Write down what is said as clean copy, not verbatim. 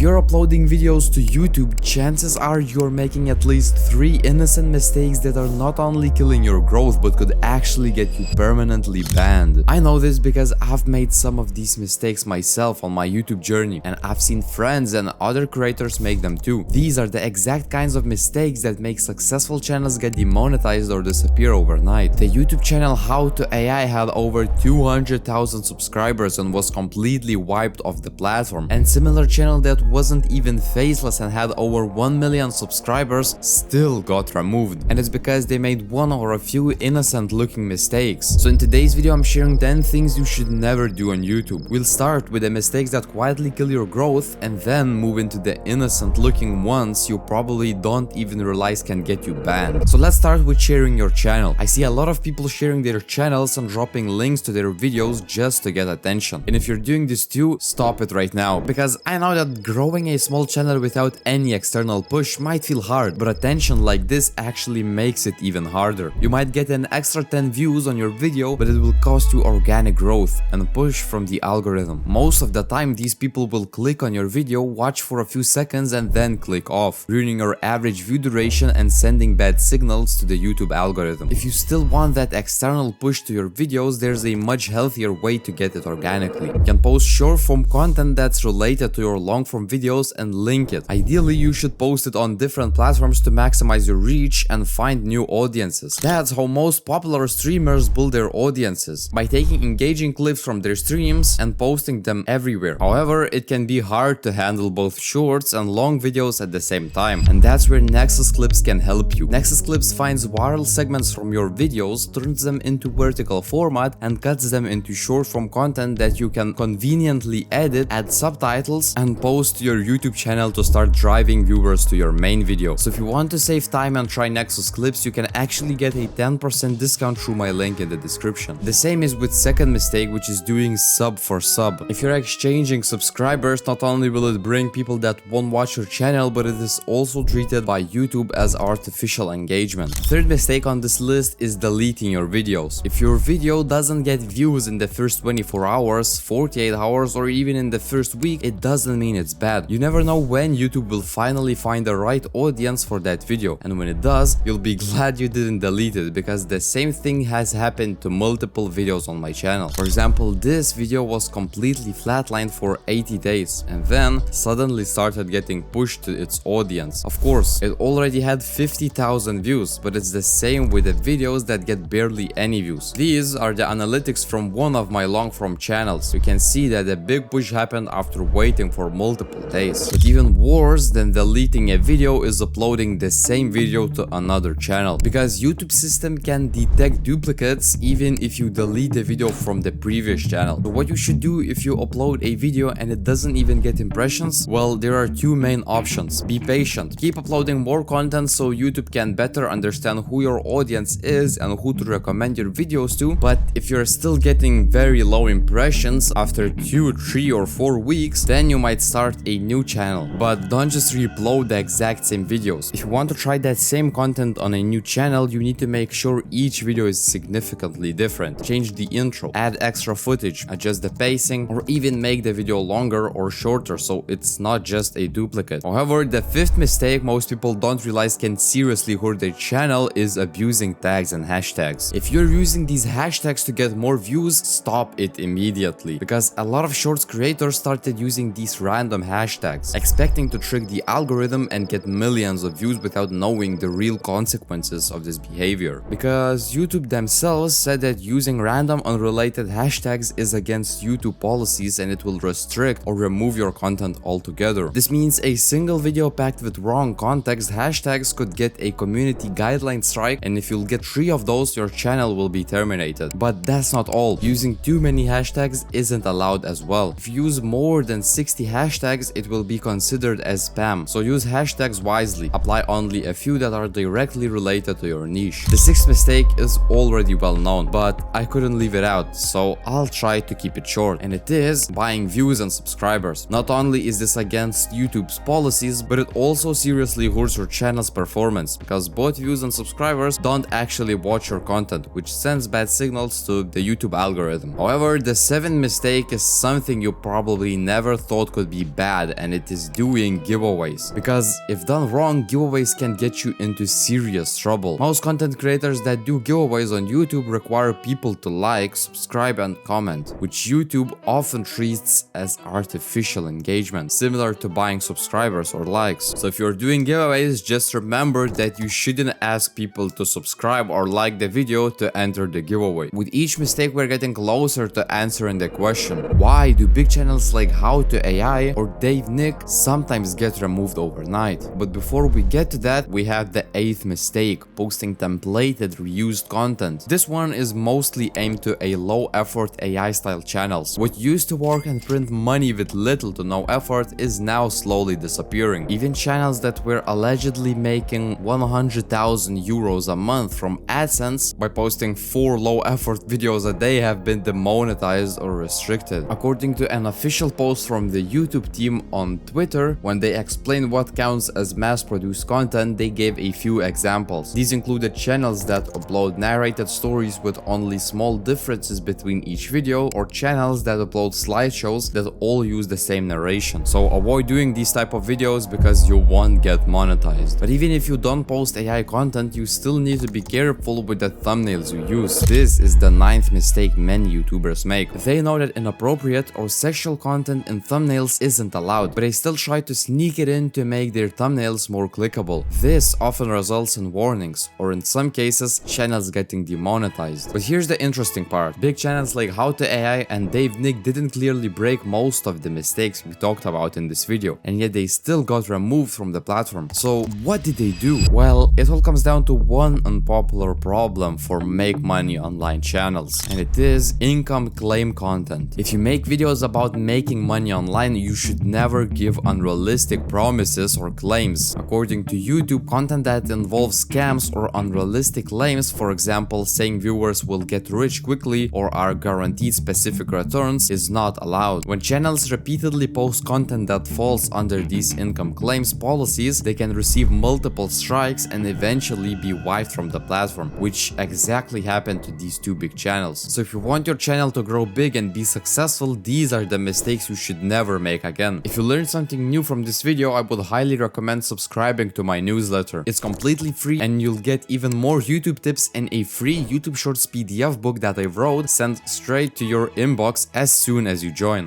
If you're uploading videos to YouTube, chances are you're making at least 3 innocent mistakes that are not only killing your growth but could actually get you permanently banned. I know this because I've made some of these mistakes myself on my YouTube journey, and I've seen friends and other creators make them too. These are the exact kinds of mistakes that make successful channels get demonetized or disappear overnight. The YouTube channel How to AI had over 200,000 subscribers and was completely wiped off the platform, and similar channel that wasn't even faceless and had over 1 million subscribers still got removed, and it's because they made one or a few innocent looking mistakes. So in today's video I'm sharing 10 things you should never do on YouTube. We'll start with the mistakes that quietly kill your growth and then move into the innocent looking ones you probably don't even realize can get you banned. So let's start with sharing your channel. I see a lot of people sharing their channels and dropping links to their videos just to get attention. And if you're doing this too, stop it right now, because I know that growing a small channel without any external push might feel hard, but attention like this actually makes it even harder. You might get an extra 10 views on your video, but it will cost you organic growth and push from the algorithm. Most of the time these people will click on your video, watch for a few seconds and then click off, ruining your average view duration and sending bad signals to the YouTube algorithm. If you still want that external push to your videos, there's a much healthier way to get it organically. You can post short form content that's related to your long form videos and link it. Ideally, you should post it on different platforms to maximize your reach and find new audiences. That's how most popular streamers build their audiences, by taking engaging clips from their streams and posting them everywhere. However, it can be hard to handle both shorts and long videos at the same time, and that's where nexusclips can help you. nexusclips finds viral segments from your videos, turns them into vertical format and cuts them into short form content that you can conveniently edit, add subtitles and post to your YouTube channel to start driving viewers to your main video. So if you want to save time and try nexusclips, you can actually get a 10% discount through my link in the description. The same is with second mistake, which is doing sub for sub. If you're exchanging subscribers, not only will it bring people that won't watch your channel, but it is also treated by YouTube as artificial engagement. Third mistake on this list is deleting your videos. If your video doesn't get views in the first 24 hours, 48 hours or even in the first week, it doesn't mean it's bad. You never know when YouTube will finally find the right audience for that video, and when it does, you'll be glad you didn't delete it, because the same thing has happened to multiple videos on my channel. For example, this video was completely flatlined for 80 days and then suddenly started getting pushed to its audience. Of course, it already had 50,000 views, but it's the same with the videos that get barely any views. These are the analytics from one of my long form channels. You can see that a big push happened after waiting for multiple days. But even worse than deleting a video is uploading the same video to another channel, because YouTube system can detect duplicates even if you delete the video from the previous channel. So what you should do if you upload a video and it doesn't even get impressions? Well, there are two main options. Be patient. Keep uploading more content so YouTube can better understand who your audience is and who to recommend your videos to. But if you're still getting very low impressions after 2, 3 or 4 weeks, then you might start a new channel. But don't just re-upload the exact same videos. If you want to try that same content on a new channel, you need to make sure each video is significantly different. Change the intro, add extra footage, adjust the pacing, or even make the video longer or shorter so it's not just a duplicate. However, the fifth mistake most people don't realize can seriously hurt their channel is abusing tags and hashtags. If you're using these hashtags to get more views, stop it immediately, because a lot of shorts creators started using these random hashtags, expecting to trick the algorithm and get millions of views without knowing the real consequences of this behavior. Because YouTube themselves said that using random unrelated hashtags is against YouTube policies and it will restrict or remove your content altogether. This means a single video packed with wrong context hashtags could get a community guideline strike, and if you'll get 3 of those, your channel will be terminated. But that's not all. Using too many hashtags isn't allowed as well. If you use more than 60 hashtags, it will be considered as spam. So use hashtags wisely. Apply only a few that are directly related to your niche. The sixth mistake is already well known, but I couldn't leave it out, so I'll try to keep it short, and it is buying views and subscribers. Not only is this against YouTube's policies, but it also seriously hurts your channel's performance, because both views and subscribers don't actually watch your content, which sends bad signals to the YouTube algorithm. However, the seventh mistake is something you probably never thought could be bad bad, and it is doing giveaways. Because if done wrong, giveaways can get you into serious trouble. Most content creators that do giveaways on YouTube require people to like, subscribe, and comment, which YouTube often treats as artificial engagement, similar to buying subscribers or likes. So if you're doing giveaways, just remember that you shouldn't ask people to subscribe or like the video to enter the giveaway. With each mistake, we're getting closer to answering the question: why do big channels like How to AI or Dave Nick sometimes get removed overnight? But before we get to that, we have the 8th mistake: posting templated reused content. This one is mostly aimed to a low-effort AI-style channels. What used to work and print money with little to no effort is now slowly disappearing. Even channels that were allegedly making 100,000 euros a month from AdSense by posting 4 low-effort videos a day have been demonetized or restricted. According to an official post from the YouTube team on Twitter, when they explained what counts as mass-produced content, they gave a few examples. These included channels that upload narrated stories with only small differences between each video, or channels that upload slideshows that all use the same narration. So avoid doing these type of videos because you won't get monetized. But even if you don't post AI content, you still need to be careful with the thumbnails you use. This is the 9th mistake many YouTubers make. They know that inappropriate or sexual content in thumbnails isn't allowed, but they still try to sneak it in to make their thumbnails more clickable. This often results in warnings, or in some cases, channels getting demonetized. But here's the interesting part: big channels like How to AI and Dave Nick didn't clearly break most of the mistakes we talked about in this video, and yet they still got removed from the platform. So what did they do? Well, it all comes down to one unpopular problem for make money online channels, and it is income claim content. If you make videos about making money online, you should never give unrealistic promises or claims. According to YouTube, content that involves scams or unrealistic claims, for example, saying viewers will get rich quickly or are guaranteed specific returns, is not allowed. When channels repeatedly post content that falls under these income claims policies, they can receive multiple strikes and eventually be wiped from the platform, which exactly happened to these 2 big channels. So if you want your channel to grow big and be successful, these are the mistakes you should never make again. If you learned something new from this video, I would highly recommend subscribing to my newsletter. It's completely free and you'll get even more YouTube tips and a free YouTube Shorts PDF book that I wrote sent straight to your inbox as soon as you join.